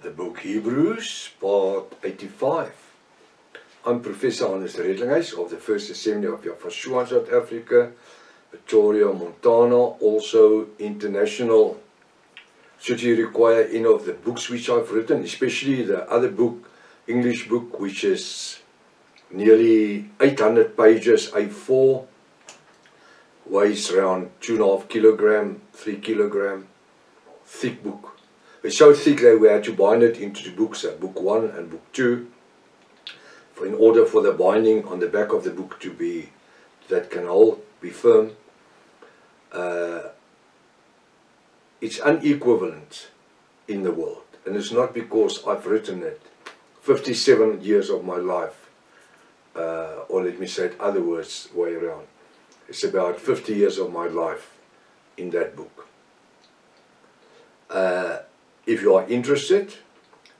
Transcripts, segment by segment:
The book Hebrews, part 85. I'm Professor Hannes Redlinghuis of the First Assembly of Yafashua in South Africa, Pretoria, Montana, also international. Should you require any of the books which I've written, especially the other book, English book, which is nearly 800 pages, A4, weighs around 2.5 kilogram, 3 kilogram, thick book. It's so thick that we had to bind it into the books, book 1 and book 2, in order for the binding on the back of the book to be, that can hold, be firm. It's unequivalent in the world, and it's not because I've written it 57 years of my life, or let me say it other words, way around. It's about 50 years of my life in that book. If you are interested,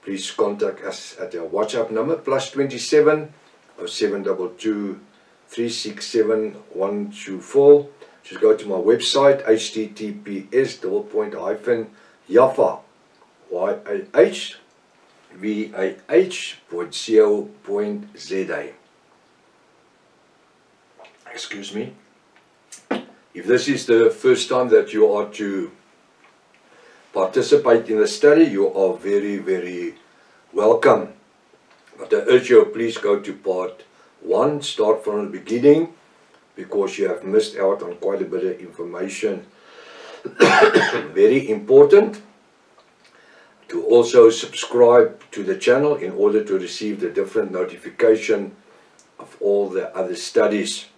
please contact us at our WhatsApp number, +27 0722 367 124. Just go to my website, https://yafah.vah.co.za. Excuse me. If this is the first time that you are to participate in the study, you are very, very welcome. But I urge you, please go to part 1, start from the beginning, because you have missed out on quite a bit of information. Very important to also subscribe to the channel in order to receive the different notification of all the other studies.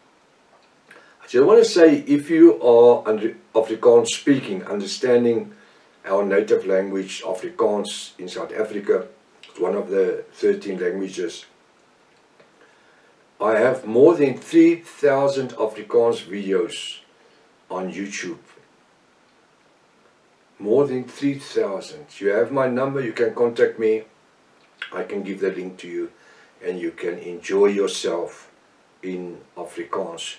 I just want to say, if you are Afrikaans speaking, understanding our native language, Afrikaans, in South Africa, it's one of the 13 languages. I have more than 3,000 Afrikaans videos on YouTube. More than 3,000. You have my number, you can contact me. I can give the link to you, and you can enjoy yourself in Afrikaans.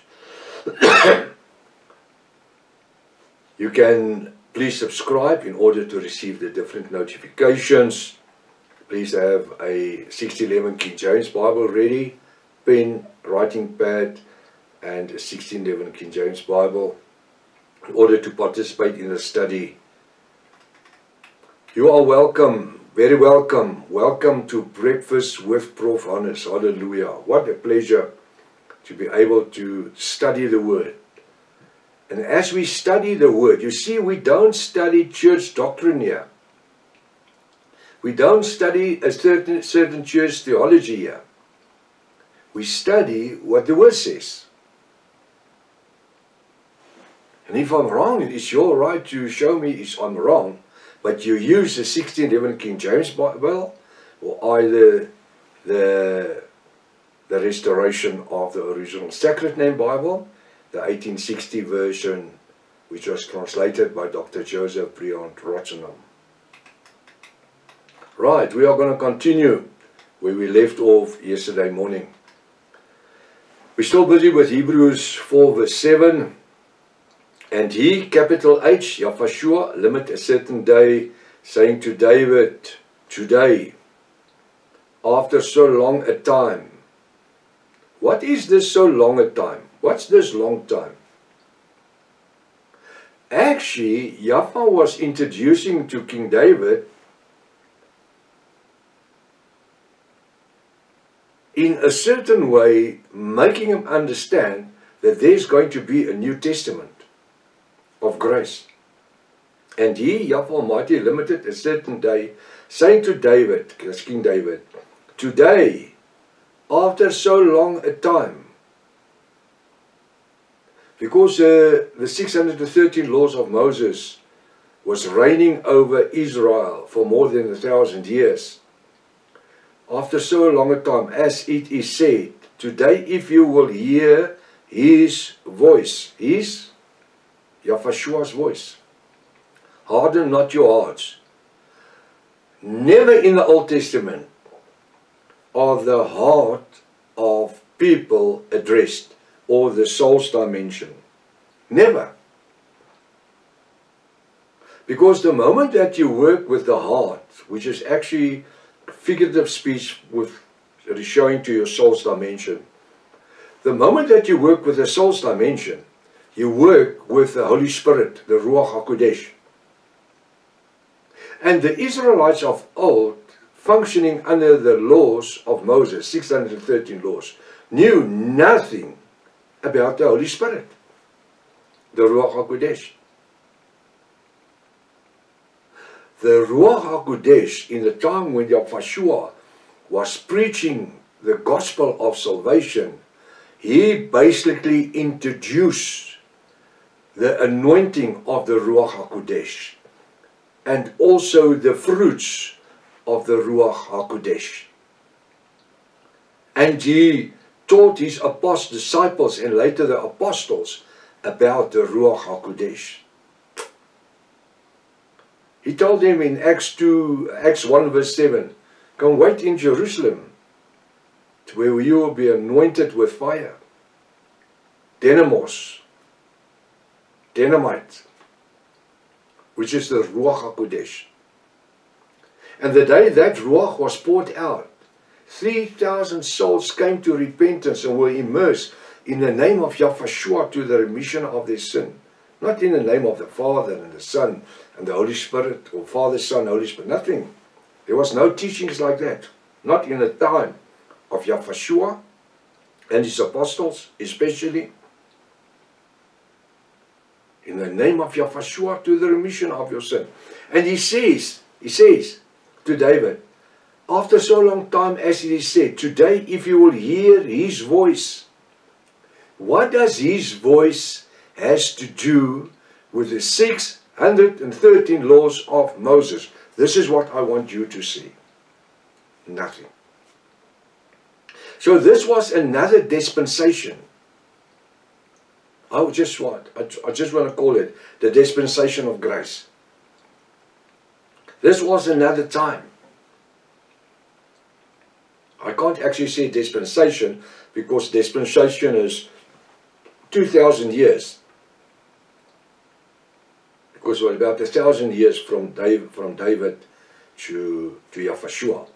You can please subscribe in order to receive the different notifications. Please have a 1611 King James Bible ready, pen, writing pad, and a 1611 King James Bible in order to participate in the study. You are welcome, very welcome. Welcome to Breakfast with Prof. Hannes. Hallelujah. What a pleasure to be able to study the Word. And as we study the Word, you see, we don't study church doctrine here. We don't study a certain church theology here. We study what the Word says. And if I'm wrong, it's your right to show me if I'm wrong. But you use the 1611 King James Bible, or either the restoration of the original Sacred Name Bible, the 1860 version, which was translated by Dr. Joseph Briand Rotzenham. Right, we are going to continue where we left off yesterday morning. We're still busy with Hebrews 4 verse 7. And he, capital H, Yafashua, limit a certain day, saying to David, today, after so long a time. What is this so long a time? What's this long time? Actually, Yafah was introducing to King David in a certain way, making him understand that there's going to be a New Testament of grace. And he, Yahweh Almighty, limited a certain day, saying to David, that's King David, today, after so long a time, because the 613 laws of Moses was reigning over Israel for more than 1,000 years. After so long a time, as it is said, today if you will hear his voice, his, Yafashua's voice, harden not your hearts. Never in the Old Testament are the heart of people addressed, or the soul's dimension. Never. Because the moment that you work with the heart, which is actually figurative speech with showing to your soul's dimension, the moment that you work with the soul's dimension, you work with the Holy Spirit, the Ruach HaKodesh. And the Israelites of old, functioning under the laws of Moses, 613 laws, knew nothing about the Holy Spirit, the Ruach HaKodesh. The Ruach HaKodesh, in the time when Yahshua was preaching the gospel of salvation, he basically introduced the anointing of the Ruach HaKodesh and also the fruits of the Ruach HaKodesh. And he taught his disciples and later the apostles about the Ruach HaKodesh. He told them in Acts 1 verse 7, come wait in Jerusalem, where you will be anointed with fire, dynamos, dynamite, which is the Ruach HaKodesh. And the day that Ruach was poured out, 3,000 souls came to repentance and were immersed in the name of Yahshua to the remission of their sin. Not in the name of the Father and the Son and the Holy Spirit, or Father, Son, Holy Spirit, nothing. There was no teachings like that. Not in the time of Yahshua and his apostles, especially. In the name of Yahshua to the remission of your sin. And he says to David, after so long time as it is said, today if you will hear his voice. What does his voice has to do with the 613 laws of Moses? This is what I want you to see. Nothing. So this was another dispensation. I just want to call it the dispensation of grace. This was another time. I can't actually say dispensation because dispensation is 2,000 years. Because we're about 1,000 years from David to Yahshua.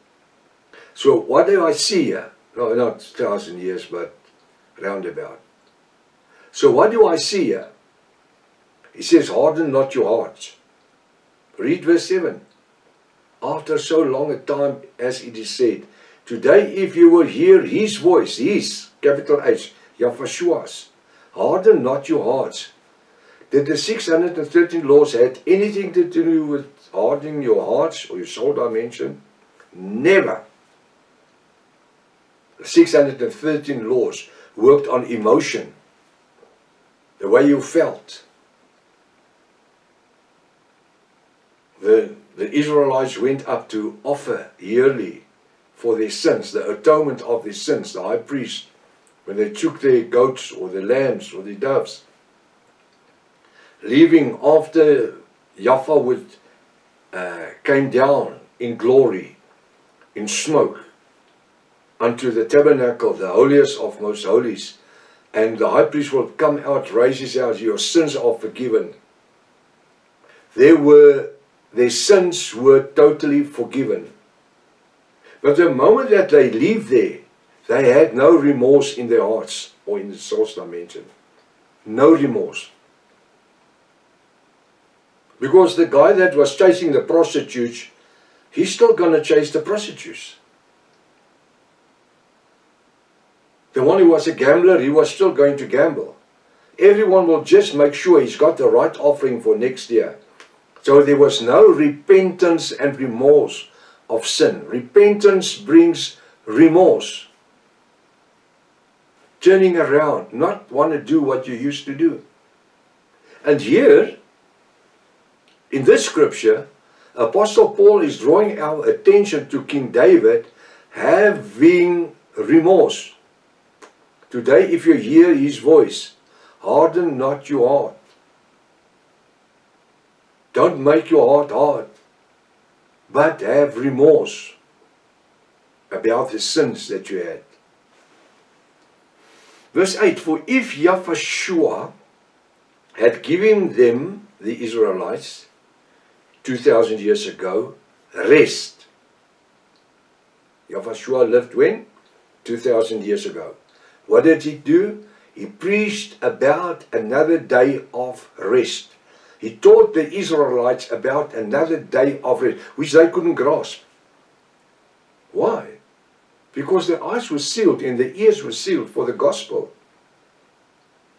So what do I see here? No, not 1,000 years, but roundabout. So what do I see here? He says, harden not your hearts. Read verse 7. After so long a time as it is said, today if you will hear his voice, his, capital H, Yahshua's, harden not your hearts. Did the 613 laws had anything to do with hardening your hearts or your soul dimension? Never. The 613 laws worked on emotion, the way you felt. The Israelites went up to offer yearly for their sins, the atonement of their sins, the high priest, when they took their goats or their lambs or their doves, leaving after Yahweh came down in glory, in smoke, unto the tabernacle, the holiest of most holies, and the high priest will come out, raise his hands, your sins are forgiven. Their sins were totally forgiven. But the moment that they leave there, they had no remorse in their hearts or in the soul's dimension. No remorse. Because the guy that was chasing the prostitutes, he's still going to chase the prostitutes. The one who was a gambler, he was still going to gamble. Everyone will just make sure he's got the right offering for next year. So there was no repentance and remorse of sin. Repentance brings remorse. Turning around, not want to do what you used to do. And here, in this scripture, Apostle Paul is drawing our attention to King David having remorse. Today, if you hear his voice, harden not your heart. Don't make your heart hard, but have remorse about the sins that you had. Verse 8, for if Yahshua had given them, the Israelites, 2,000 years ago, rest. Yahweh lived when? 2,000 years ago. What did he do? He preached about another day of rest. He taught the Israelites about another day of rest, which they couldn't grasp. Why? Because their eyes were sealed and their ears were sealed for the gospel.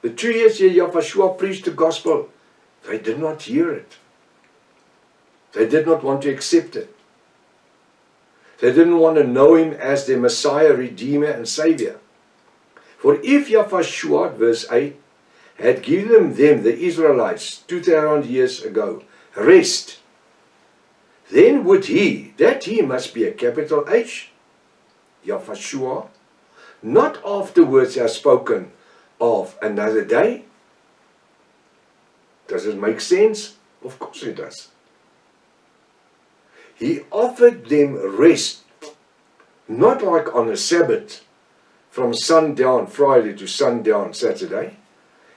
The 2 years here Yahweh preached the gospel, they did not hear it. They did not want to accept it. They didn't want to know him as their Messiah, Redeemer and Savior. For if Yahweh, verse 8, had given them, the Israelites, 2,000 years ago, rest, then would he, that he must be a capital H, Yahweh, not afterwards have spoken of another day. Does it make sense? Of course it does. He offered them rest, not like on a Sabbath, from sundown Friday to sundown Saturday.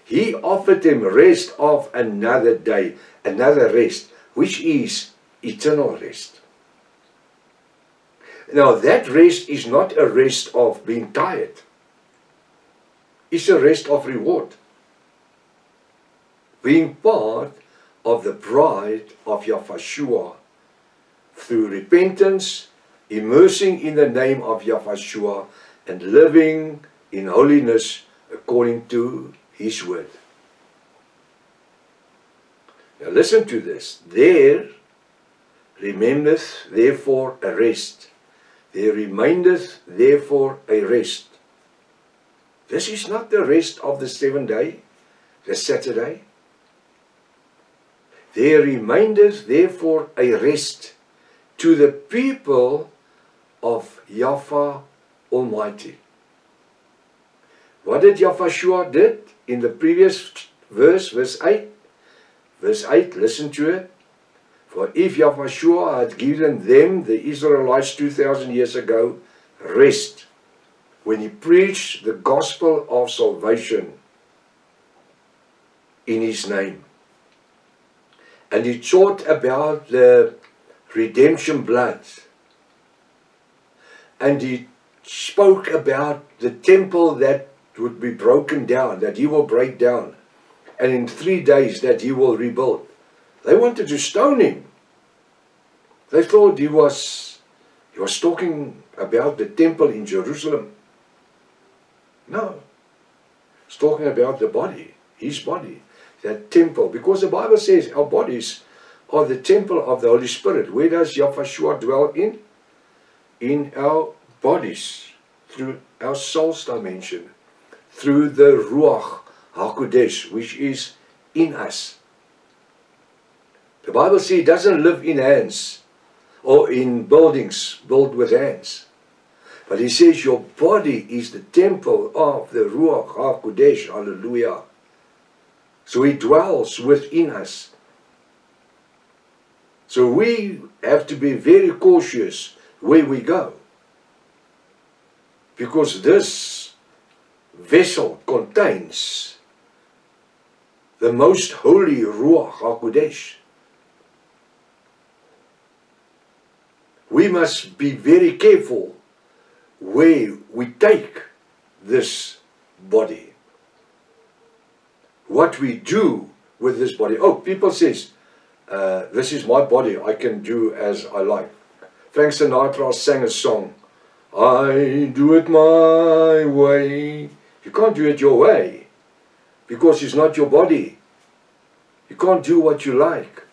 He offered them rest of another day, another rest, which is eternal rest. Now that rest is not a rest of being tired. It's a rest of reward. Being part of the bride of Yahweh through repentance, immersing in the name of Yahweh, and living in holiness according to his word. Now listen to this. There remaineth therefore a rest. There remaineth therefore a rest. This is not the rest of the 7th day, the Saturday. There remaineth therefore a rest to the people of Yahweh Almighty. What did Yahweh did in the previous verse, verse 8? Verse 8, listen to it. For if Yahweh had given them, the Israelites 2,000 years ago, rest, when he preached the gospel of salvation in his name, and he taught about the redemption blood, and he spoke about the temple that would be broken down, that he will break down, and in 3 days that he will rebuild. They wanted to stone him. They thought he was talking about the temple in Jerusalem. No. He's talking about the body, his body, that temple. Because the Bible says our bodies are the temple of the Holy Spirit. Where does Yahweh dwell in? In our bodies, through our soul's dimension, through the Ruach HaKodesh, which is in us. The Bible says it doesn't live in hands or in buildings built with hands. But he says your body is the temple of the Ruach HaKodesh. Hallelujah. So he dwells within us. So we have to be very cautious where we go. Because this vessel contains the most holy Ruach HaKodesh. We must be very careful where we take this body. What we do with this body. Oh, people says, this is my body, I can do as I like. Frank Sinatra sang a song, I do it my way. You can't do it your way, because it's not your body. You can't do what you like.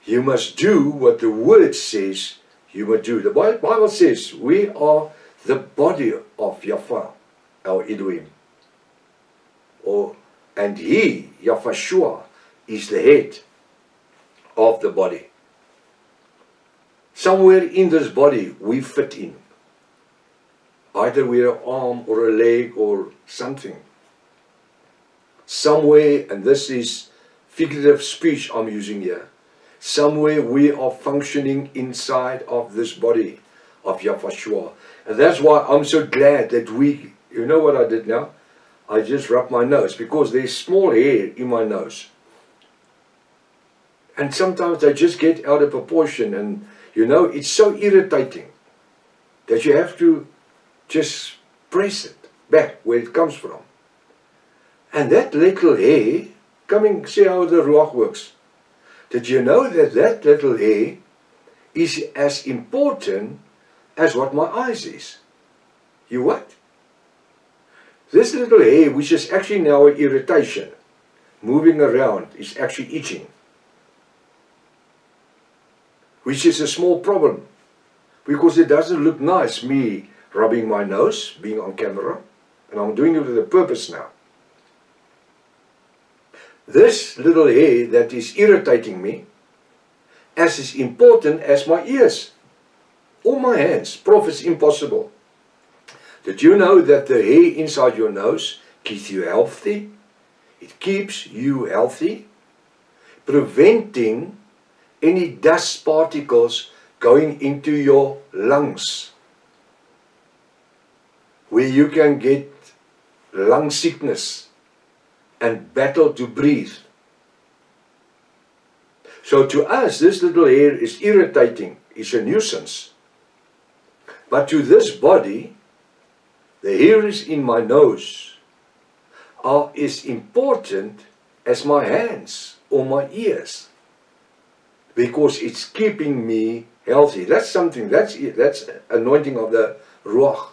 You must do what the Word says you must do. The Bible says we are the body of Yahweh, our Elohim. And he, Yahweh, is the head of the body. Somewhere in this body we fit in. Either we're an arm or a leg or something. Somewhere, and this is figurative speech I'm using here, somewhere we are functioning inside of this body of Yahweh. And that's why I'm so glad that we, you know what I did now? I just rubbed my nose because there's small hair in my nose. And sometimes they just get out of proportion, and you know, it's so irritating that you have to just press it back where it comes from. And that little hair, coming, see how the Ruach works. Did you know that that little hair is as important as what my eyes is? You what? This little hair, which is actually now an irritation, moving around, is actually itching. Which is a small problem, because it doesn't look nice, me rubbing my nose, being on camera, and I'm doing it with a purpose now. This little hair that is irritating me, as important as my ears, or my hands. Prophets, impossible. Did you know that the hair inside your nose keeps you healthy? It keeps you healthy, preventing any dust particles going into your lungs, where you can get lung sickness and battle to breathe. So to us, this little hair is irritating, it's a nuisance. But to this body, the hairs in my nose are as important as my hands or my ears, because it's keeping me healthy. That's something, that's anointing of the Ruach.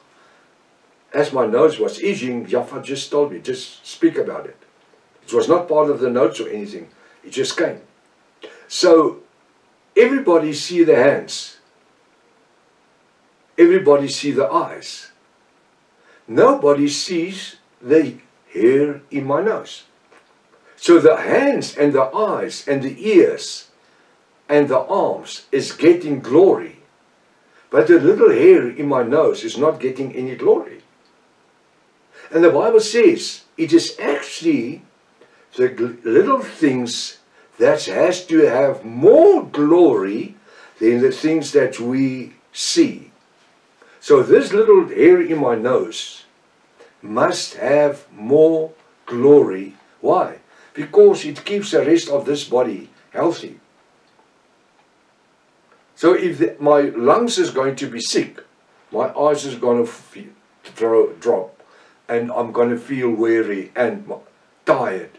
As my nose was itching, Jaffa just told me, just speak about it. It was not part of the notes or anything, it just came. So everybody see the hands, everybody see the eyes. Nobody sees the hair in my nose. So the hands and the eyes and the ears and the arms is getting glory. But the little hair in my nose is not getting any glory. And the Bible says it is actually the little things that has to have more glory than the things that we see. So this little hair in my nose must have more glory. Why? Because it keeps the rest of this body healthy. So if my lungs is going to be sick, my eyes is going to drop, and I'm going to feel weary and tired.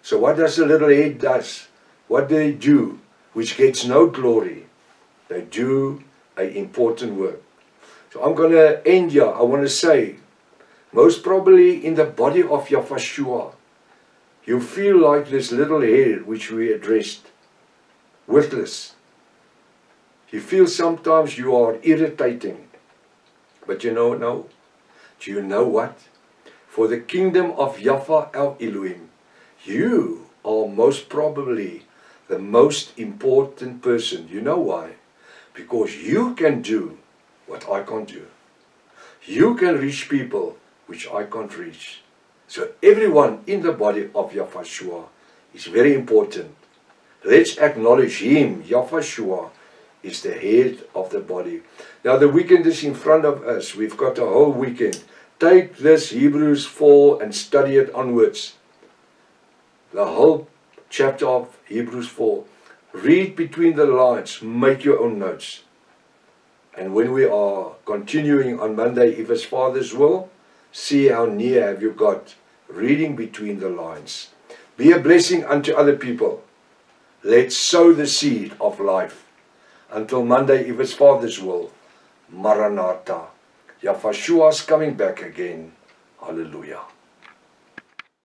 So what does the little head does? What do they do which gets no glory? They do an important work. So I'm going to end here. I want to say, most probably in the body of Yahshua, you feel like this little hair which we addressed, worthless. You feel sometimes you are irritating. But you know, no. Do you know what? For the kingdom of Yahweh El Elohim, you are most probably the most important person. You know why? Because you can do what I can't do. You can reach people which I can't reach. So everyone in the body of Yahshua is very important. Let's acknowledge him. Yahshua is the head of the body. Now the weekend is in front of us. We've got a whole weekend. Take this Hebrews 4 and study it onwards. The whole chapter of Hebrews 4. Read between the lines. Make your own notes. And when we are continuing on Monday, if it's Father's will, see how near have you got reading between the lines. Be a blessing unto other people. Let's sow the seed of life. Until Monday, if it's Father's will, Maranatha. Yahshua is coming back again. Hallelujah.